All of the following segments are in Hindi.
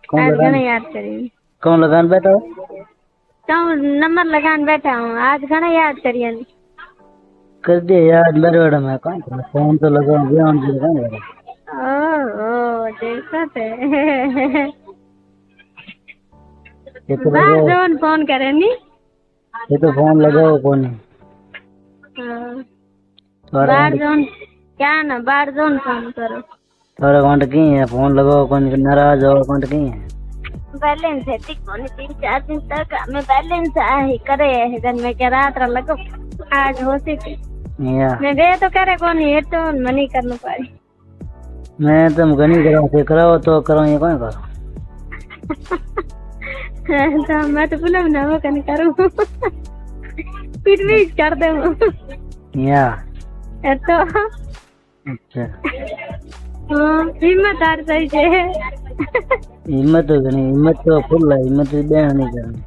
आज घना याद करी। कौन लगान बैठा हो? कौन नंबर लगान बैठा हूँ, आज घना याद करिए। कर दिया याद मेरे बड़ा मैं कौन फोन तो लगा ध्यान से लगा। ओ देखा थे ये तो जोन फोन करे नी, ये तो फोन लगाओ कौन बाहर जोन क्या ना बाहर जोन फोन करो थोड़ा अकाउंट की है फोन लगाओ कौन नाराज हो अकाउंट की है बैलेंस है ठीक होने 3-4 दिन तक मैं बैलेंस ही करे है दिन में क्या रात लगो आज हो सी मैं गए तो करे कौन है तो मनी करना पारी मैं तुम गनी कराओ तो करो ये कौन करो तो मैं तो बोला ना वो कहीं करूँ फिर भी कर दे या तो अच्छा हिम्मत आर सही है हिम्मत तो नहीं हिम्मत तो फुल है हिम्मत बयान नहीं करनी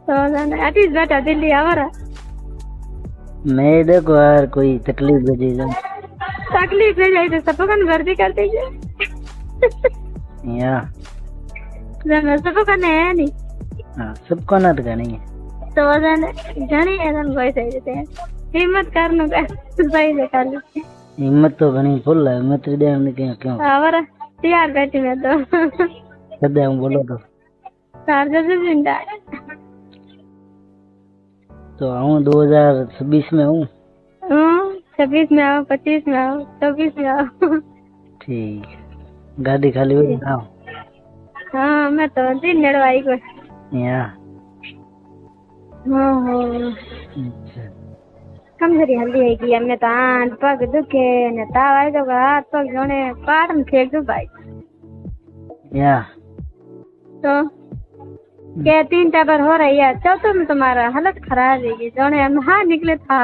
तो ना अटीज बैठा दिल्ली आवारा मैं देखो यार कोई तकलीफ हो जाए तो सबकन भर्ती कर दीजिए या सबको करना है नहीं हाँ सबको ना तो करनी है तो जाने कोई सही देते हैं हिम्मत करने का सही से कर लेते हिम्मत तो घनी फुल है हिम्मत क्यों आवारा तैयार बैठी मैं तो कदे हम बोलो तो चार्जर से जिंदा तो आऊँ 2026 में हूँ 26 में आओ 25 में आओ 24 में आओ ठीक गाड़ी खाली हुई आओ हाँ मैं तो दिन लड़वाई को यहाँ कम जरी हल्दी है कि हमने तो हाथ पग दुखे ने ताव आए तो हाथ पग जोने पाट में फेंक दो भाई या तो क्या 3 टाबर हो रही है चौथे में तुम्हारा हालत खराब है जोने हम हाँ निकले था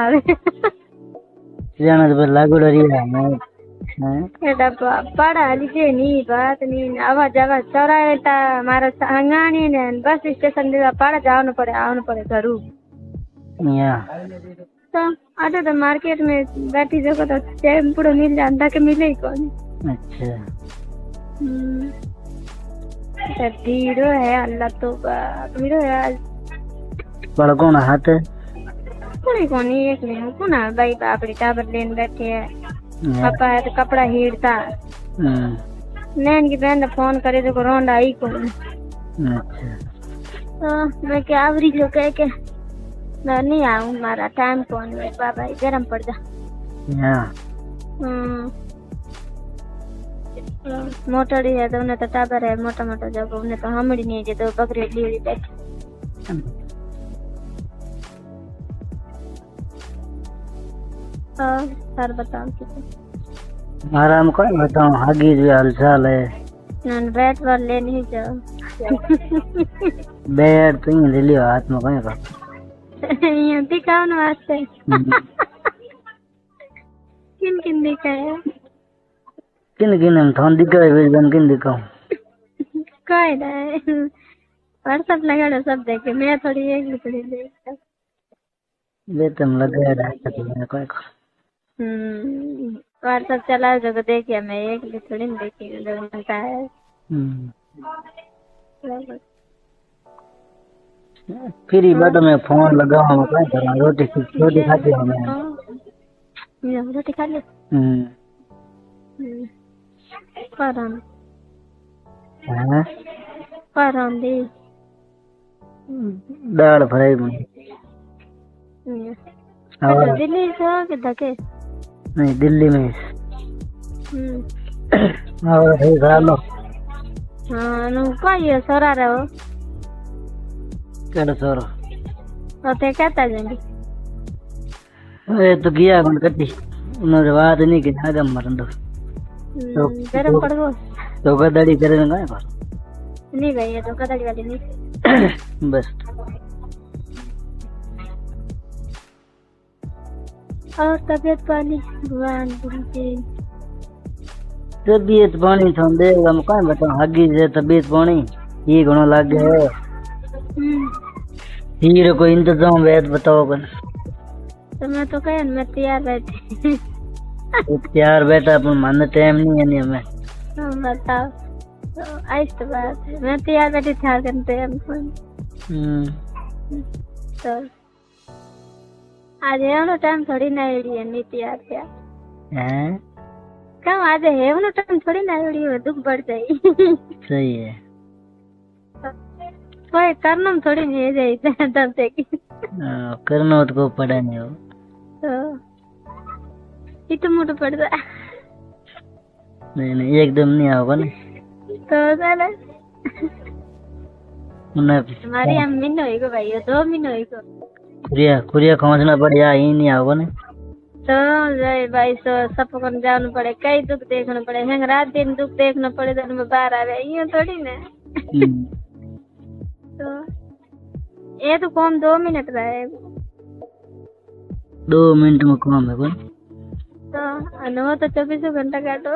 जाना तो लागू डरी है मैं डब्बा पड़ा लीजिए नहीं बात नहीं आवाज आवाज चौराहे ता मारा हंगानी ने बस स्टेशन दे पड़ा जाओ न पड़े घरू या तो आटे तो मार्केट में बैठी जगह तो टेम्पो मिल जाता के मिले ही कौन अच्छा भीड़ो है अल्लाह तो भीड़ो है आज बड़ा कौन हाथ है कौन एक नहीं कौन भाई बापड़ी टाबर लेन बैठे है पापा है तो कपड़ा हीड़ता नैन की बहन फोन करे तो रोंड आई कौन अच्छा तो मैं क्या आवरी जो कह के मैं नहीं आऊँ मारा टाइम कौन है बाबा गरम पड़ जा मोटर ही है तो उन्हें तो टाबर है मोटा मोटा जब उन्हें तो हमड़ी नहीं है तो बकरी ली बैठी सर बताओ कितना मारा हम कौन बताऊँ हागी जो हालचाल है नन बैट बॉल ले नहीं जाओ बैट तो ही ले लियो हाथ में कौन का ये दिखाओ ना वास्ते किन दिखाया किन हम थोन दिखाए वेजन किन दिखाऊं कोई नहीं व्हाट्सएप लगा दो सब देखे मैं थोड़ी एक थोड़ी देख ले तुम लगा रहा है कोई व्हाट्सएप चला जो देखिए मैं एक थोड़ी देखी बनता है फिर ही बाद में फोन लगा हम क्या करा रोटी खाते हैं रोटी खा ले परम दी दाल फ्राई में दिल्ली से हो कि धके नहीं दिल्ली में और है खा लो हाँ नु कोई सोरा रहो केड़ा सोरा तो कहता जाएंगे अरे तो किया कौन कटी उन्होंने बात नहीं की ना गम मरन दो तो गरम पड़ गो तो गदड़ी करे ना पर नहीं भाई ये तो गदड़ी वाली नहीं बस और तबीयत पानी भगवान की तबीयत पानी थोंदे हम कौन बताऊं हगी से तबीयत पानी ये घणो लाग गयो हीरो को इंतजाम वैद बताओ कौन तो मैं तो कह मैं तैयार बैठी तैयार बैठा अपन मन टाइम नहीं है नहीं हमें बताओ तो आइस तो बात है, मैं तैयार बैठी था करते हैं तो आज है टाइम थोड़ी ना एड़ी है नहीं तैयार क्या हैं कम आज है टाइम थोड़ी ना एड़ी है दुख बढ़ जाए सही है कोई करना थोड़ी नहीं जाए तब तक करना तो पड़ा नहीं हो तो इतना मोटा पड़ता नहीं एकदम नहीं होगा ना तो चले हमारी अम्मी ने होएगा भाई 2 महीने होएगा कुरिया खोजना पड़ेगा यही नहीं होगा ना तो जाए भाई तो सब को जाना पड़े कई दुख देखना पड़े हैं रात दिन दुख देखना पड़े तो मैं बाहर आ गई यूं थोड़ी ना तो ये तो कम 2 मिनट रहे 2 मिनट में काम है कौन तो अनु तो 24 घंटा काटो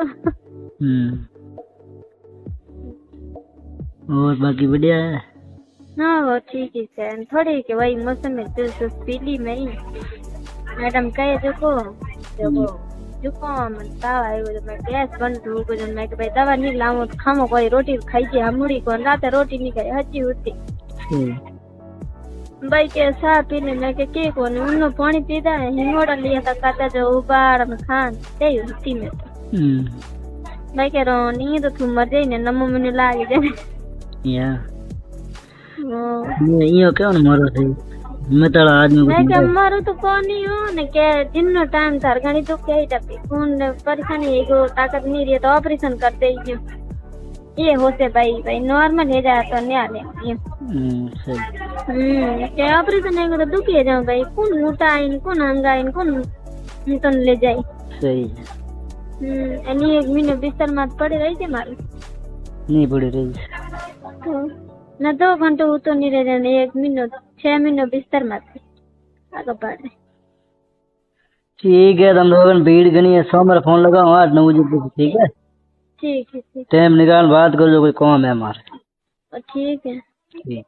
और बाकी बढ़िया है हाँ वो ठीक है थोड़ी के वही मौसम में तो पीली में ही मैडम कहे देखो जुकाम ताव आयो तो मैं गैस बंद हो गयो मैं के भाई दवा नहीं लाऊं खामो कोई रोटी खाई थी हमड़ी को रात रोटी नहीं खाई हजी होती भाई के सा पीने में के कोने उन्नो पानी पीदा है हिंगोड़ा लिया था काटा जो उबाड़ में खान ते होती में भाई के रो नहीं तो तुम मर जाई ने नमो मने लागे जाए या ये क्यों मरो थे मैं तो आदमी मैं क्या मारो तो कौन नहीं हो ने के जिन्नो टाइम थार गणी तो क्या ही टपी कौन परेशानी एगो ताकत नहीं रही तो ऑपरेशन कर दे ये होते भाई नॉर्मल है जाए तो नहीं आले सही के ऑपरेशन है तो दुखी है जाओ भाई कौन मोटा इन कौन अंगा इन कौन तो ले जाए सही एनी 1 महीने बिस्तर मत पड़े रही थी मारे नहीं पड़ी रही ना 2 घंटे वो तो नहीं रह जाने 1 महीने 6 महीने बिस्तर मत आगे बढ़े ठीक है तुम लोगों भीड़ गनी है सोमवार फोन लगाओ 8-9 बजे ठीक है ठीक है टाइम निकाल बात कर जो कोई काम है हमारे ठीक है ठीक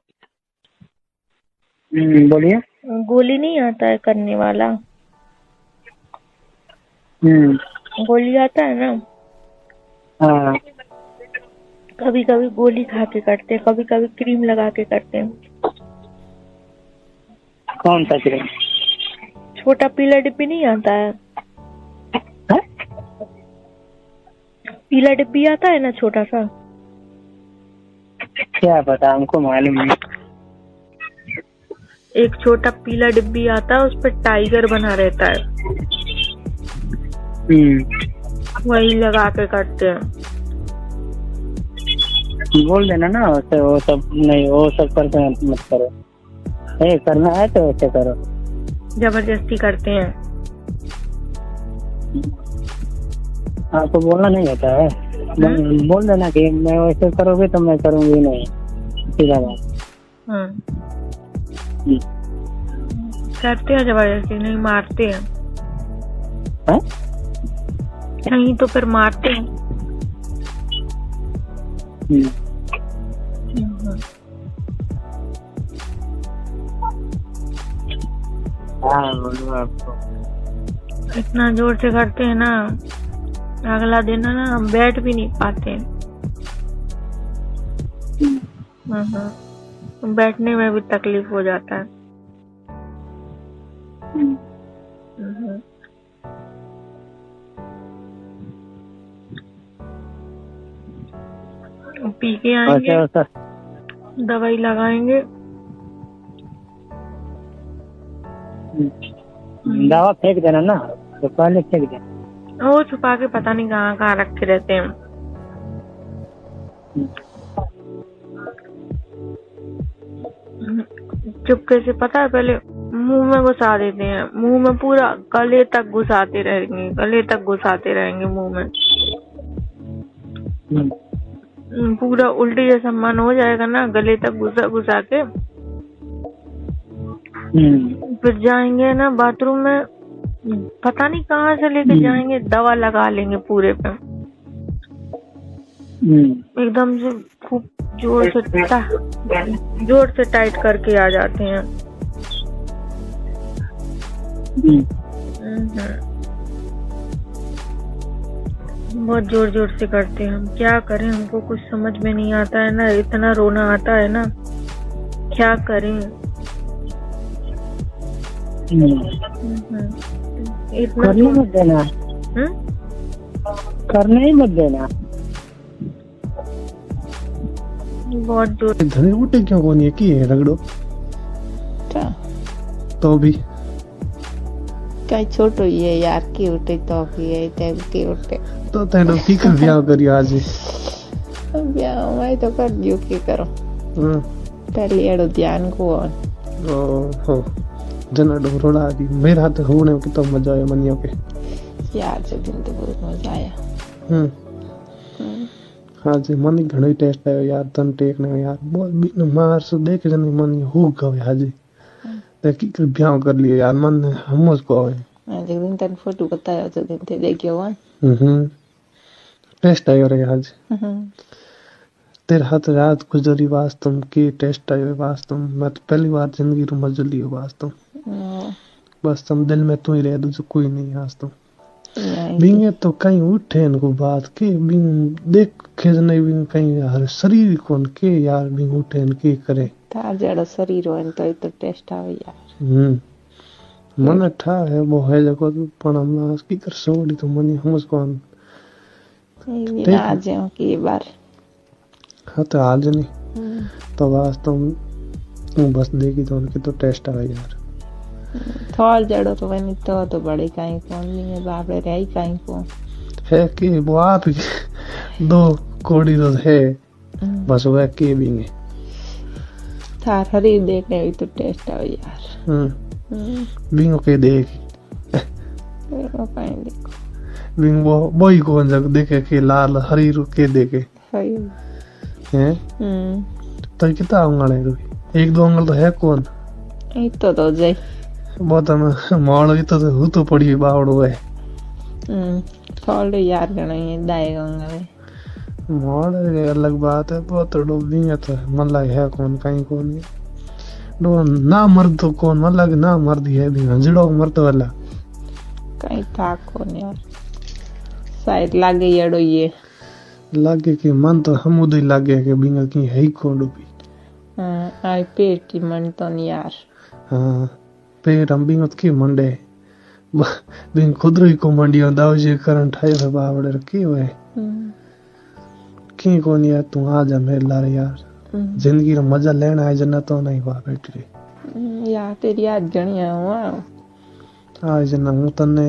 बोलिए गोली नहीं आता है करने वाला गोली आता है ना हाँ कभी कभी गोली खा के करते हैं कभी कभी क्रीम लगा के करते हैं कौन सा क्रीम छोटा पीला डिब्बी नहीं आता है पीला डिब्बी आता है ना छोटा सा क्या पता हमको मालूम नहीं एक छोटा पीला डिब्बी आता है उस पर टाइगर बना रहता है वही लगा के करते हैं बोल देना ना वो सब नहीं वो सब करते मत करो करना है तो ऐसे करो जबरदस्ती करते हैं आपको बोलना नहीं होता है बोल देना कि मैं वैसे करोगे तो मैं करूंगी नहीं सीधा बात करते हैं जबरदस्ती नहीं मारते हैं नहीं तो फिर मारते हैं आपको इतना जोर से करते हैं ना अगला दिन है ना हम बैठ भी नहीं पाते बैठने में भी तकलीफ हो जाता है पी के आएंगे दवाई लगाएंगे दवा फेंक देना ना तो पहले फेंक देना वो छुपा के पता नहीं कहाँ कहाँ रखे रहते हैं चुपके से पता है पहले मुंह में घुसा देते हैं मुंह में पूरा गले तक घुसाते रहेंगे मुंह में पूरा उल्टी जैसा मन हो जाएगा ना गले तक घुसा के फिर जाएंगे ना बाथरूम में पता नहीं कहाँ से लेके जाएंगे दवा लगा लेंगे पूरे पे एकदम से खूब जोर से टाइट करके आ जाते हैं बहुत जोर जोर से करते हैं। हम क्या करें, हमको कुछ समझ में नहीं आता है ना, इतना रोना आता है ना, क्या करें। इतना करने मत देना, करने ही मत देना। बहुत जोर। धनी उठे क्यों कौन है की है रगड़ो तो भी कई छोटो ये यार की उठे तो भी है तब की उठे तो तेनो की कर ब्याह करियो आज ब्याह मैं तो कर दियो की करो पहले एडो ध्यान को हो जना डोरोड़ा दी मेरे हाथ होने की तो मजा आया मनियो के यार से दिन तो बहुत मजा आया हाँ जी मनी घणो टेस्ट आयो यार तन टेक ने यार बहुत बिन मार से देख जने मनी हो गवे हाजी ते की कर ब्याह कर लियो यार मन हमस को आवे आज दिन तन फोटो बताया तो दिन ते देखियो वन टेस्ट आयो रे आज तेरे हाथ रात गुजरी वास्तव की टेस्ट आयो वास्तव मैं तो पहली बार जिंदगी रो मजा लियो वास्तव बस तुम दिल में तू ही रह दूसरा कोई नहीं आज तो बिंगे तो कहीं उठे इनको बात के बिंग देख खेज नहीं बिंग कहीं हर शरीर कौन के यार बिंग उठे इनके करे तार जड़ा शरीर हो तो टेस्ट आवे यार मन ठा है वो है जको पण हम की कर सोड़ी तो मनी हमस कौन ये आज की बार हाँ तो आज नहीं तो वास्तव बस देखी तो उनके तो टेस्ट आवे यार थोल जड़ो तो वनी तो बड़े काई कौन नहीं है बाप रे रही काई को है कि वो आप ही दो कोड़ी तो है बस वो के भी नहीं थार हरी देखने भी तो टेस्ट आवे यार बिंगो के देख वो काई देखो बिंग वो बोई कौन जग देखे के लाल हरी रू के देखे सही हैं तो कितना अंगल है एक दो अंगल तो है कौन तो जाई बहुत हम माल भी तो हु तो पड़ी बावड़ो है थोड़े यार गणा ये दाए गंगा माल अलग बात है बहुत डूबी है तो मन लग है कौन कहीं कौन है डो ना मर्द तो कौन मन लग ना मर्द है भी हंजड़ो मर्द वाला कहीं था कौन यार शायद लागे येड़ो ये लागे कि मन तो हम उधर लागे कि बिंगा की है कौन डूबी आई पेट की मन तो नहीं यार हाँ पेट हम बिंगा की मंडे बिंग खुदरी को मंडियो दाव जी करन ठायो है बावड़े रखी हुए की कौन यार तू आ जा मेरे लारे यार जिंदगी रो मजा लेना है जन्नत तो नहीं हुआ बैठ रे यार तेरी आज जणिया हुआ आज जना हूं तने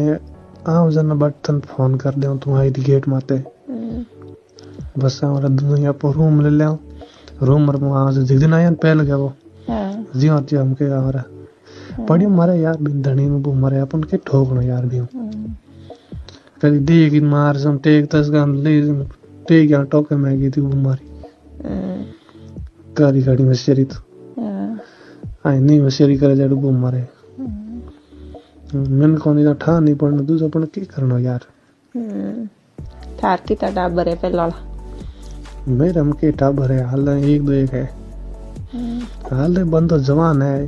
आओ जना बटन फोन कर दे तू आई दी गेट माते बस हमरा दुनिया पर रूम ले ले रूम में वहां से जिस दिन आया पहले गया वो जी आती हमके हमरा पड़ी मारे यार बिन धनी में वो मरे अपन के ठोकनो यार भी कभी देख मार सम टेक तस गन ले टेक या टोके में गई थी वो मारी गाड़ी गाड़ी में शेरी तो आई नहीं में शेरी करे जड़ वो मारे मन कोनी ना ठा नहीं पड़ना दूसरा अपन की करनो यार थार की ता बरे पे लड़ा मेरे हम के टाबर है हाल एक दो एक है हाल बंद तो जवान है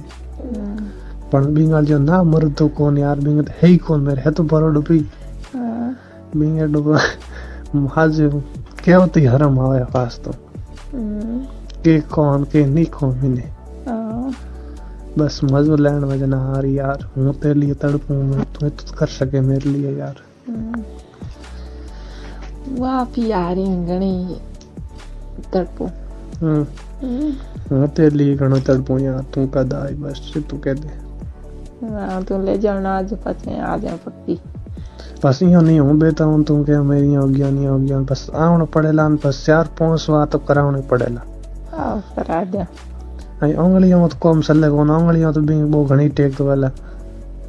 पर बिंगाल जो ना मर्द तो कौन यार बिंग है ही कौन मेरे है तो बरो डुबी बिंग डुबा आज क्या होती हरम आवे पास तो के कौन के नहीं कौन मैंने बस मजा लेने में जना हार यार हूं तेरे लिए तड़पूं मैं तू तो कर सके मेरे लिए यार वाह प्यारी गणी तड़पो हूं तेरे लिए घणो तड़पूं यार तू कद आई बस तू कह दे हां तू ले जाना आज पचे आ जा पक्की बस यो नहीं हूं बेटा हूं तू के मेरी हो गया नहीं हो गया बस आउन पड़ेला बस 4-5 बार तो करावने पड़ेला आओ करा दे आई उंगलियों मत कम सल्ले को उंगलियों तो बिंग वो घणी टेक तो वाला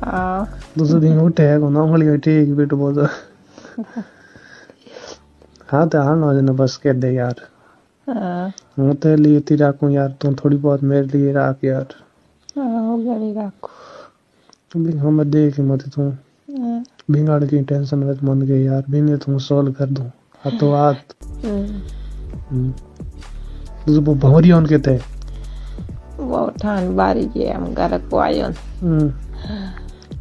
हां दूसरी बिंग उठे है को उंगलियों टेक बेट बोल हाँ तो हाँ ना जना बस कह दे यार हूं तेरे लिए ती राखूं यार तू थोड़ी बहुत मेरे लिए राख यार हो गई राखो बिंग हम देख मत तू बिंगाड़ की टेंशन में मन गई यार बिंगे तू सॉल्व कर दूं हाथों हाथ तो वो भौरी उनके थे वो ठान बारी के हम घर को आयो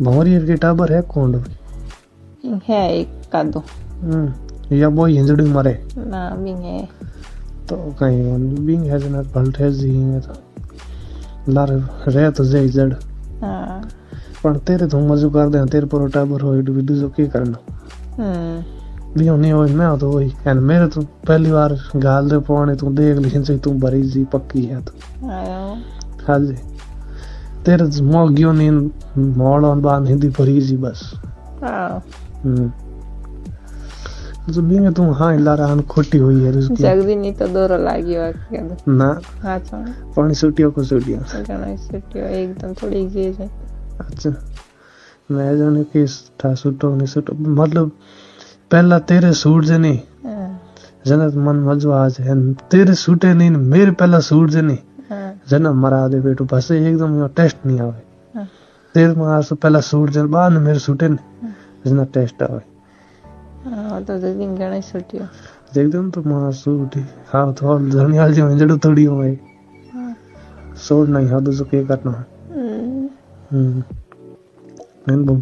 भौरी के टाबर है कौन है एक का दो या वो हिंजड़ी मरे ना बिंगे तो कहीं बिंग है जना भलट है जी में तो लार रे तो जई जड़ हाँ पण तेरे तो मजू कर दे तेरे पर टाबर हो वीडियो जो की करना भी नहीं हो मैं तो वही एंड मेरे तो पहली बार गाल दे पाने तू देख लेकिन से तू बड़ी जी पक्की है तो आयो हाँ जी तेरे मोगियो नी मोड़ और बांध हिंदी भरी जी बस हाँ जो बिंग तू हाँ लारा हन खोटी हुई है उसकी जगदी नहीं तो दोरो लागी वाक्य ना हाँ चल पानी सुटियो को सुटियो गणा सिटियो एकदम थोड़ी गेज है अच्छा मैं जाने कि था सुटो नहीं सुटो मतलब पहला तेरे सूट जे नहीं जनत मन मजो आज है तेरे सूटे नहीं मेरे पहला सूट जे नहीं जना मरा दे बेटू बस एकदम यो टेस्ट नहीं आवे तेरे मार से पहला सूट जे बाद में मेरे सूटे नहीं जना टेस्ट आवे हाँ तो दिन गणा सिटियो एकदम तो मार सूट हाँ तो धनियाल जी में जड़ो थोड़ी हो गई सूट नहीं हाँ तो के करना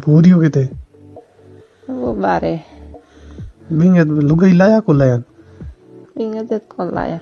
पूरी हो गए थे वो बारे बिंगे लुगाई लाया को लाया बिंगे तो कौन लाया